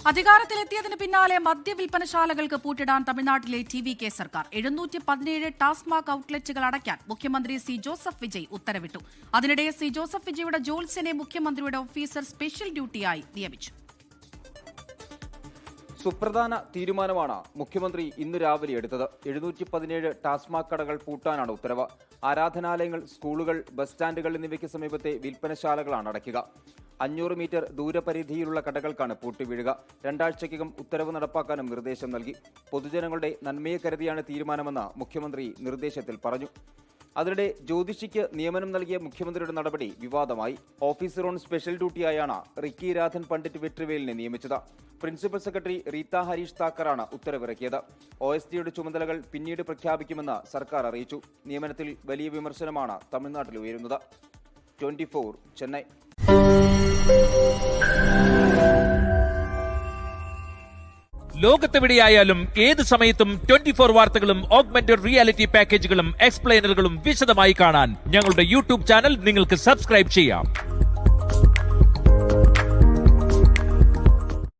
അധികാരത്തിലെത്തിയതിന് പിന്നാലെ മദ്യവിൽപ്പനശാലകൾക്ക് പൂട്ടിടാൻ തമിഴ്നാട്ടിലെ TVK സർക്കാർ 717 ടാസ്മാക് ഔട്ട്ലെറ്റുകൾ അടയ്ക്കാൻ മുഖ്യമന്ത്രി സി ജോസഫ് വിജയ് ഉത്തരവിട്ടു. അതിനിടെ സി ജോസഫ് വിജയുടെ ജോത്സ്യനെ മുഖ്യമന്ത്രിയുടെ ഓഫീസർ സ്പെഷ്യൽ ഡ്യൂട്ടിയായി നിയമിച്ചു. സുപ്രധാന തീരുമാനമാണ് മുഖ്യമന്ത്രി ഇന്ന് രാവിലെ എടുത്തത്. 717 ടാസ്മാക് കടകൾ പൂട്ടാനാണ് ഉത്തരവ്. ആരാധനാലയങ്ങൾ, സ്കൂളുകൾ, ബസ് സ്റ്റാൻഡുകൾ എന്നിവയ്ക്ക് സമീപത്തെ വിൽപ്പനശാലകളാണ് അടയ്ക്കുക. 500 മീറ്റർ ദൂരപരിധിയിലുള്ള കടകൾക്കാണ് പൂട്ടി വീഴുക. 2 ആഴ്ചയ്ക്കകം ഉത്തരവ് നടപ്പാക്കാനും നിർദ്ദേശം നൽകി. പൊതുജനങ്ങളുടെ നന്മയെ കരുതിയാണ് തീരുമാനമെന്ന് മുഖ്യമന്ത്രി നിർദ്ദേശത്തിൽ പറഞ്ഞു. അതിനിടെ ജ്യോതിഷിക്ക് നിയമനം നൽകിയ മുഖ്യമന്ത്രിയുടെ നടപടി വിവാദമായി. ഓഫീസർ ഓൺ സ്പെഷ്യൽ ഡ്യൂട്ടിയായാണ് റിക്കി രാധൻ പണ്ഡിറ്റ് വെട്രിവേലിനെ നിയമിച്ചത്. പ്രിൻസിപ്പൽ സെക്രട്ടറി റീത്ത ഹരീഷ് താക്കറാണ് ഉത്തരവിറക്കിയത്. OSDയുടെ ചുമതലകൾ പിന്നീട് പ്രഖ്യാപിക്കുമെന്ന് സർക്കാർ അറിയിച്ചു. നിയമനത്തിൽ വലിയ വിമർശനമാണ് തമിഴ്നാട്ടിൽ ഉയരുന്നത്. 24 ചെന്നൈ. ലോകത്തെവിടെയായാലും ഏത് സമയത്തും 24 വാർത്തകളും ഓഗ്മെന്റഡ് റിയാലിറ്റി പാക്കേജുകളും എക്സ്പ്ലെയിനറുകളും വിശദമായി കാണാൻ ഞങ്ങളുടെ YouTube ചാനൽ നിങ്ങൾക്ക് സബ്സ്ക്രൈബ് ചെയ്യാം.